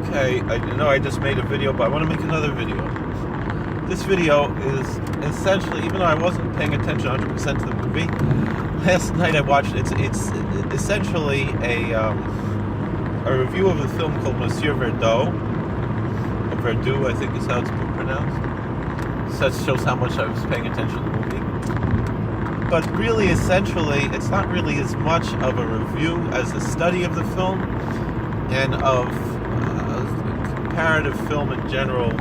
Okay, I know I just made a video, but I want to make another video. This video is essentially, even though I wasn't paying attention 100% to the movie, last night I watched it. It's essentially a review of a film called Monsieur, Verdoux, or Verdoux, I think is how it's pronounced. So that shows how much I was paying attention to the movie. But really, essentially, it's not really as much of a review as a study of the film and of comparative film in general,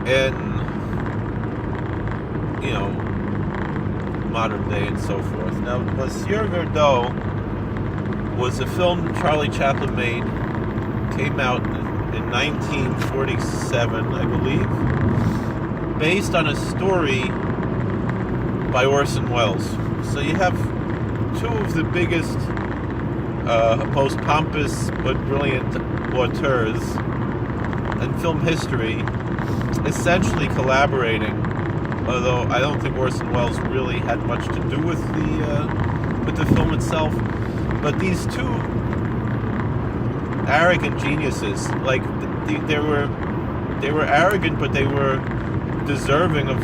in modern day and so forth. Now, Monsieur Verdoux was a film Charlie Chaplin made. Came out in 1947, I believe, based on a story by Orson Welles. So you have two of the biggest, most pompous but brilliant auteurs in film history essentially collaborating, although I don't think Orson Welles really had much to do with the film itself. But these two arrogant geniuses, like they were arrogant, but they were deserving of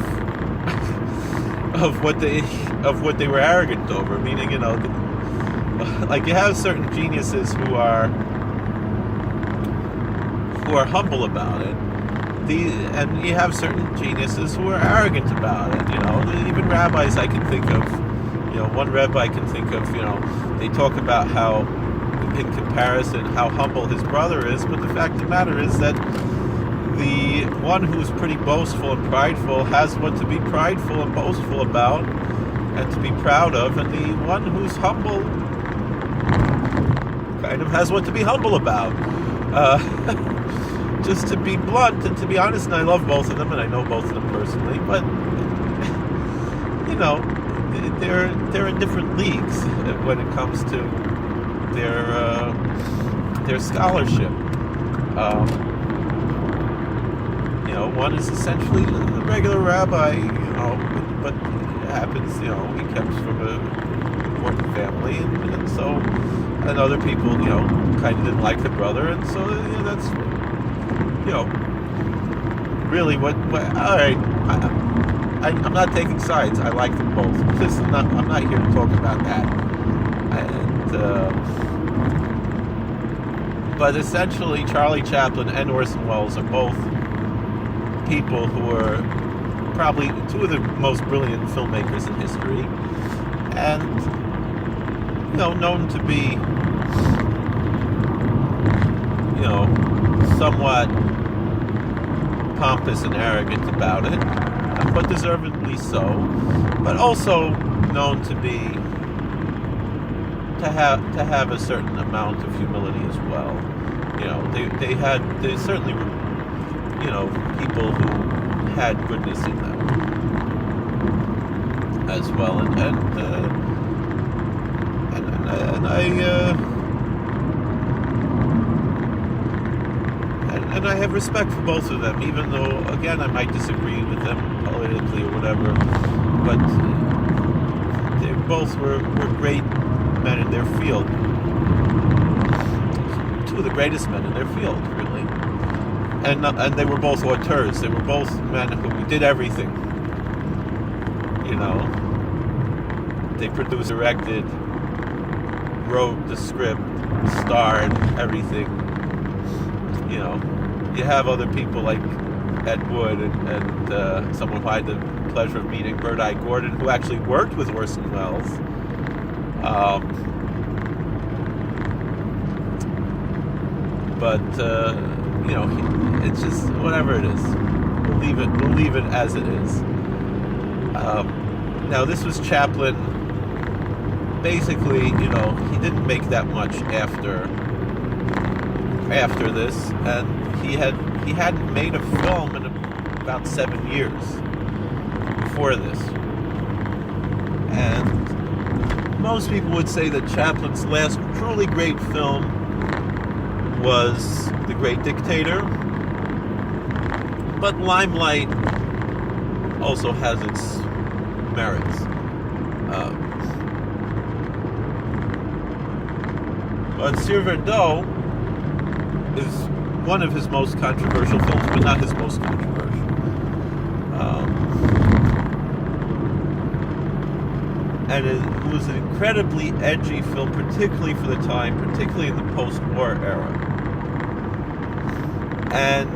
what they were arrogant over. Meaning, like you have certain geniuses who are humble about it. And you have certain geniuses who are arrogant about it. Even rabbis I can think of. One rabbi I can think of. They talk about how, in comparison, how humble his brother is. But the fact of the matter is that the one who's pretty boastful and prideful has what to be prideful and boastful about, and to be proud of, and the one who's humble kind of has what to be humble about. Just to be blunt and to be honest, and I love both of them, and I know both of them personally, but they're in different leagues when it comes to their scholarship. One is essentially the regular rabbi, but it happens, he comes from an important family, and so, and other people, kind of didn't like the brother, and so, that's, really what all right, I'm not taking sides. I like them both. I'm not here to talk about that. And, but essentially, Charlie Chaplin and Orson Welles are both people who are probably two of the most brilliant filmmakers in history, and known to be somewhat pompous and arrogant about it, but deservedly so, but also known to have a certain amount of humility as well. They certainly were, people who had goodness in them as well, and I have respect for both of them, even though, again, I might disagree with them politically or whatever, but they both were great men in their field. Two of the greatest men in their field, really. And they were both auteurs. They were both men who did everything. They produced, directed, wrote the script, starred, everything. You have other people like Ed Wood and someone who I had the pleasure of meeting, Verdoux Gordon, who actually worked with Orson Welles. It's just whatever it is. We'll leave it as it is. Now, this was Chaplin. Basically, he didn't make that much after this, and he hadn't made a film in about 7 years before this. And most people would say that Chaplin's last truly great film was The Great Dictator, but Limelight also has its merits. Monsieur Verdoux is one of his most controversial films, but not his most controversial. And it was an incredibly edgy film, particularly for the time, particularly in the post-war era. And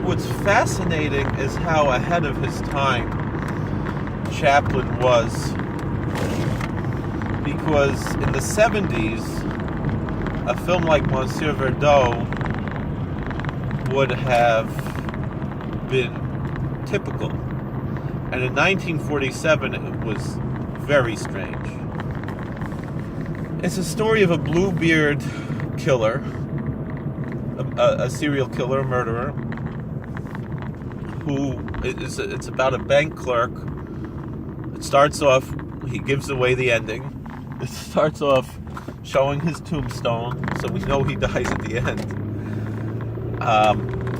what's fascinating is how ahead of his time Chaplin was, because in the 70s, a film like Monsieur Verdoux would have been typical. And in 1947, it was very strange. It's a story of a Bluebeard killer, a serial killer, a murderer, it's about a bank clerk. It starts off, he gives away the ending. It starts off showing his tombstone, so we know he dies at the end.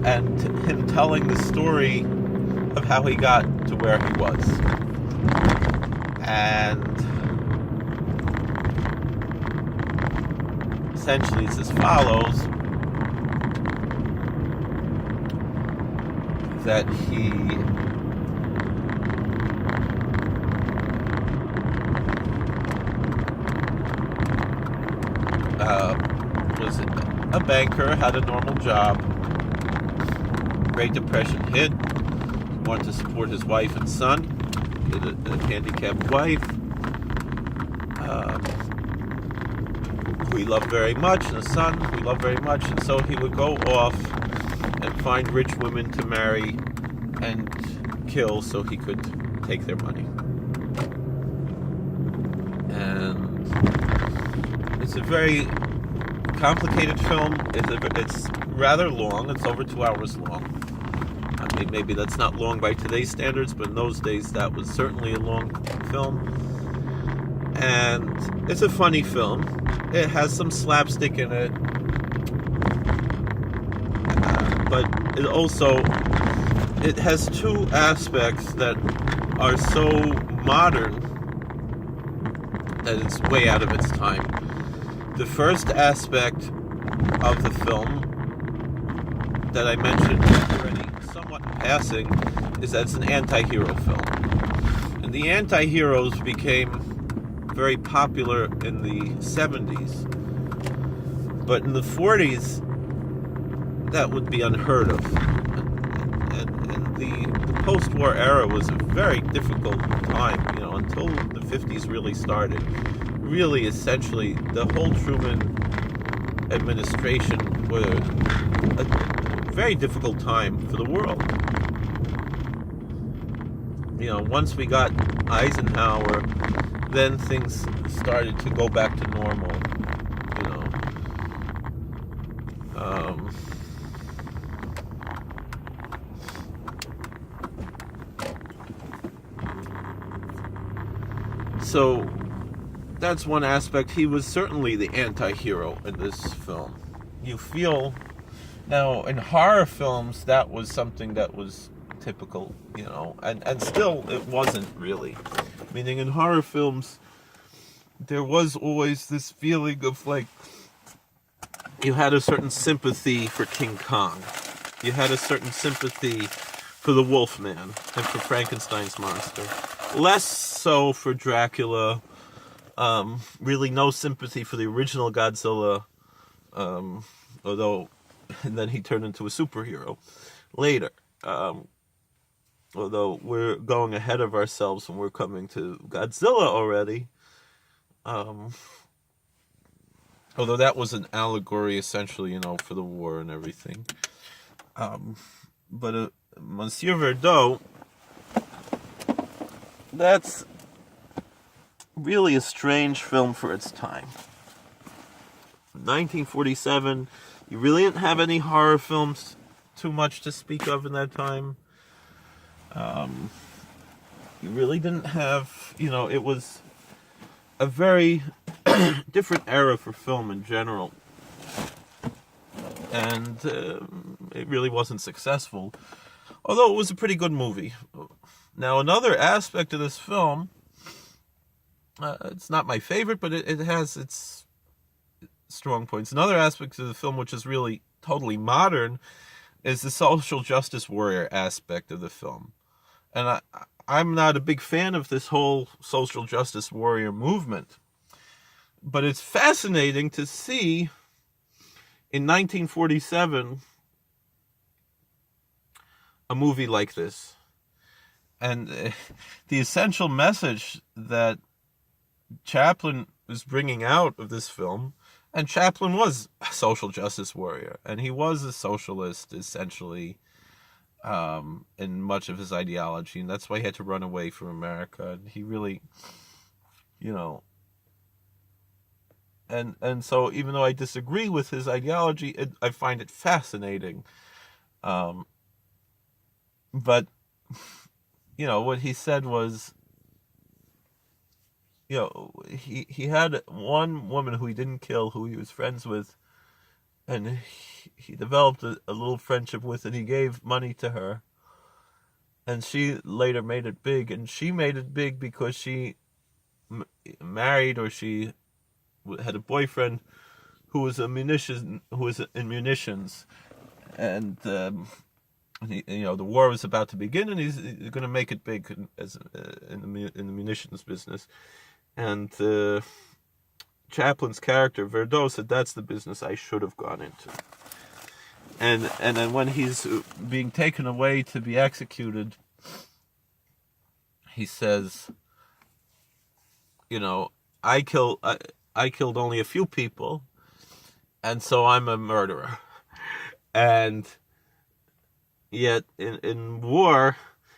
And him telling the story of how he got to where he was. And essentially it's as follows: that he was a banker, had a normal job. Great Depression hit, wanted to support his wife and son, a handicapped wife, who he loved very much, and a son who he loved very much, and so he would go off and find rich women to marry and kill so he could take their money. And it's a very complicated film. It's rather long. It's over 2 hours long. I mean, maybe that's not long by today's standards, but in those days that was certainly a long film. And it's a funny film. It has some slapstick in it, but it has two aspects that are so modern that it's way out of its time. The first aspect of the film that I mentioned already somewhat in passing is that it's an anti-hero film. And the anti-heroes became very popular in the 70s. But in the 40s, that would be unheard of. And the post-war era was a very difficult time, until the 50s really started. Really, essentially, the whole Truman administration was a very difficult time for the world. Once we got Eisenhower, then things started to go back to normal. So that's one aspect. He was certainly the anti-hero in this film. You feel, now in horror films, that was something that was typical, and still it wasn't really. Meaning in horror films, there was always this feeling of like, you had a certain sympathy for King Kong. You had a certain sympathy for the Wolfman and for Frankenstein's monster. Less so for Dracula. Really no sympathy for the original Godzilla. Although, and then he turned into a superhero later. Although we're going ahead of ourselves and we're coming to Godzilla already. Although that was an allegory, essentially, for the war and everything. But Monsieur Verdoux, that's really a strange film for its time. 1947, you really didn't have any horror films too much to speak of in that time. You really didn't have, it was a very different era for film in general. And it really wasn't successful. Although it was a pretty good movie. Now, another aspect of this film, it's not my favorite, but it has its strong points. Another aspect of the film, which is really totally modern, is the social justice warrior aspect of the film. And I'm not a big fan of this whole social justice warrior movement. But it's fascinating to see in 1947 a movie like this. And the essential message that Chaplin was bringing out of this film, and Chaplin was a social justice warrior, and he was a socialist, essentially, in much of his ideology, and that's why he had to run away from America. And he really, and so even though I disagree with his ideology, I find it fascinating. But, what he said was, he had one woman who he didn't kill, who he was friends with, and he developed a little friendship with, and he gave money to her. And she later made it big, and she made it big because she married, or she had a boyfriend who was in munitions, and the war was about to begin, and he's going to make it big in the munitions business. And Chaplin's character Verdoux said, "That's the business I should have gone into." And then when he's being taken away to be executed, he says, I killed only a few people, and so I'm a murderer. And yet, in war,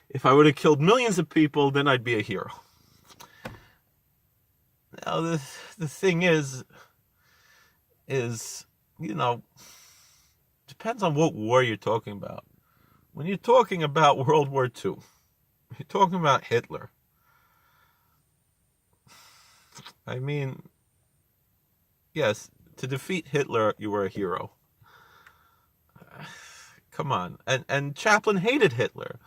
if I would have killed millions of people, then I'd be a hero. Now, the thing is, depends on what war you're talking about. When you're talking about World War II, you're talking about Hitler. I mean, yes, to defeat Hitler, you were a hero. Come on. And Chaplin hated Hitler.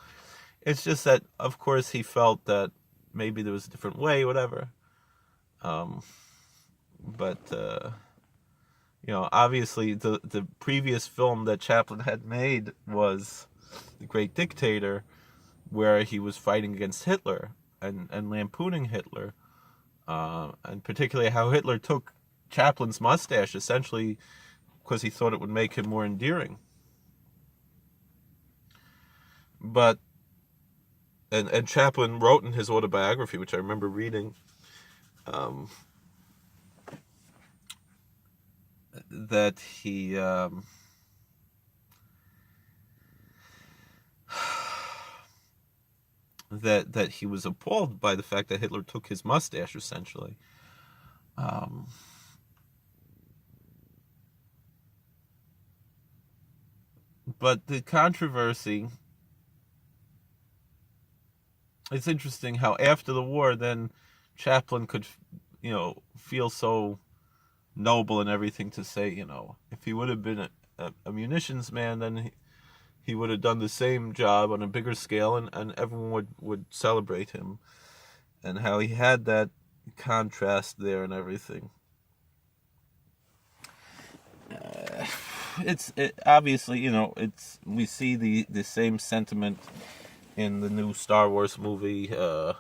It's just that, of course, he felt that maybe there was a different way, whatever. Obviously the previous film that Chaplin had made was The Great Dictator, where he was fighting against Hitler and lampooning Hitler, and particularly how Hitler took Chaplin's mustache, essentially because he thought it would make him more endearing. But and Chaplin wrote in his autobiography, which I remember reading, that he that he was appalled by the fact that Hitler took his mustache, essentially. But the controversy, it's interesting how after the war, then Chaplin could, feel so noble and everything to say, if he would have been a munitions man, then he would have done the same job on a bigger scale, and everyone would celebrate him, and how he had that contrast there and everything. Obviously, we see the same sentiment in the new Star Wars movie, The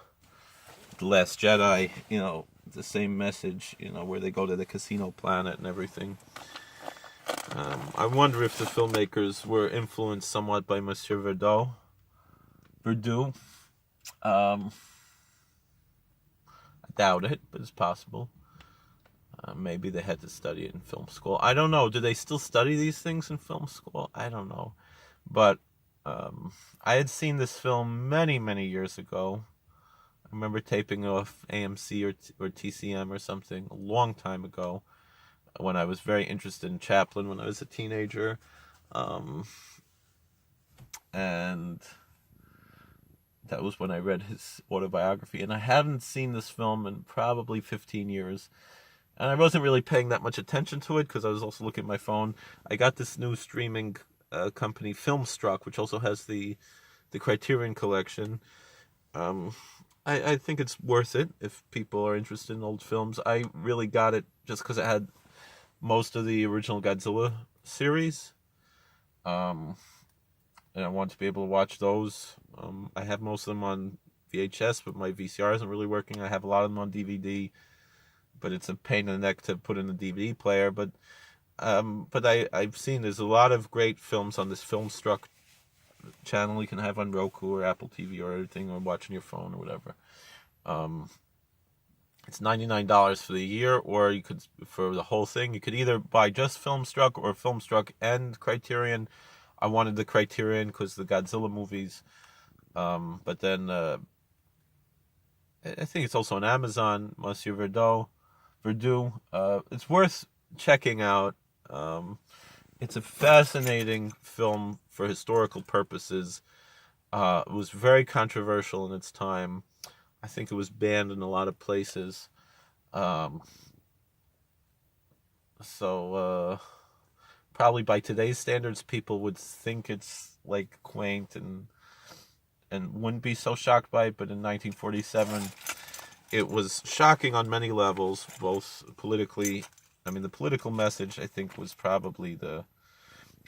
Last Jedi, the same message, where they go to the casino planet and everything. I wonder if the filmmakers were influenced somewhat by Monsieur Verdoux. I doubt it, but it's possible. Maybe they had to study it in film school. I don't know. Do they still study these things in film school? I don't know. But I had seen this film many, many years ago. I remember taping off AMC or TCM or something a long time ago, when I was very interested in Chaplin when I was a teenager. And that was when I read his autobiography. And I hadn't seen this film in probably 15 years. And I wasn't really paying that much attention to it because I was also looking at my phone. I got this new streaming company, Filmstruck, which also has the Criterion Collection. I think it's worth it if people are interested in old films. I really got it just because it had most of the original Godzilla series. And I want to be able to watch those. I have most of them on VHS, but my VCR isn't really working. I have a lot of them on DVD, but it's a pain in the neck to put in the DVD player. But I've seen there's a lot of great films on this Filmstruck channel you can have on Roku or Apple TV or everything, or watch on your phone or whatever. It's $99 for the year, or you could, for the whole thing, you could either buy just Filmstruck or Filmstruck and Criterion. I wanted the Criterion because the Godzilla movies, but then I think it's also on Amazon, Monsieur Verdoux. It's worth checking out. It's a fascinating film for historical purposes. It was very controversial in its time. I think it was banned in a lot of places. Probably by today's standards, people would think it's like quaint and wouldn't be so shocked by it. But in 1947, it was shocking on many levels, both politically. I mean, the political message, I think, was probably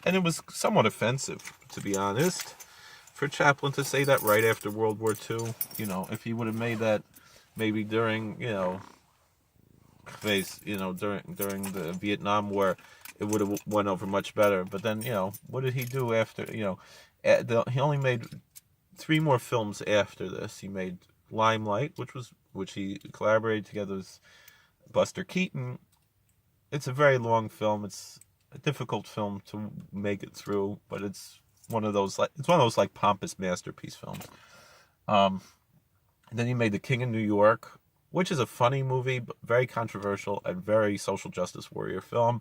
and it was somewhat offensive, to be honest, for Chaplin to say that right after World War II. You know, if he would have made that maybe during, during the Vietnam War, it would have went over much better. But then, what did he do after, he only made 3 more films after this. He made Limelight, which he collaborated together with Buster Keaton. It's a very long film. It's a difficult film to make it through, but it's one of those like pompous masterpiece films. And then he made The King of New York, which is a funny movie, but very controversial and very social justice warrior film.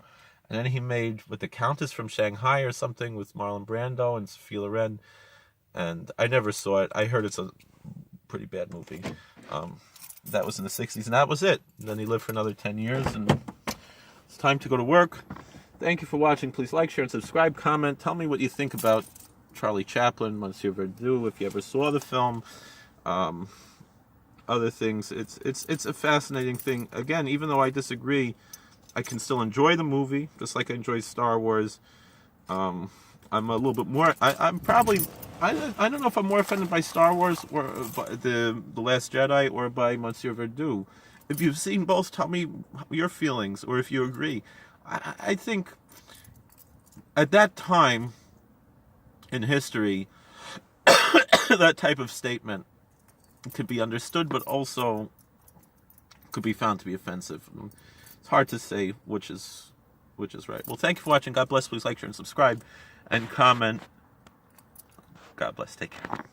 And then he made With the Countess from Shanghai or something with Marlon Brando and Sophia Loren. And I never saw it. I heard it's a pretty bad movie. That was in the 60s, and that was it. And then he lived for another 10 years, and it's time to go to work. Thank you for watching. Please like, share, and subscribe. Comment. Tell me what you think about Charlie Chaplin, Monsieur Verdoux, if you ever saw the film. Other things. It's a fascinating thing. Again, even though I disagree, I can still enjoy the movie, just like I enjoy Star Wars. I'm a little bit more. I'm probably. I don't know if I'm more offended by Star Wars or by the Last Jedi or by Monsieur Verdoux. If you've seen both, tell me your feelings, or if you agree. I think at that time in history, that type of statement could be understood, but also could be found to be offensive. It's hard to say which is right. Well, thank you for watching. God bless. Please like, share, and subscribe, and comment. God bless. Take care.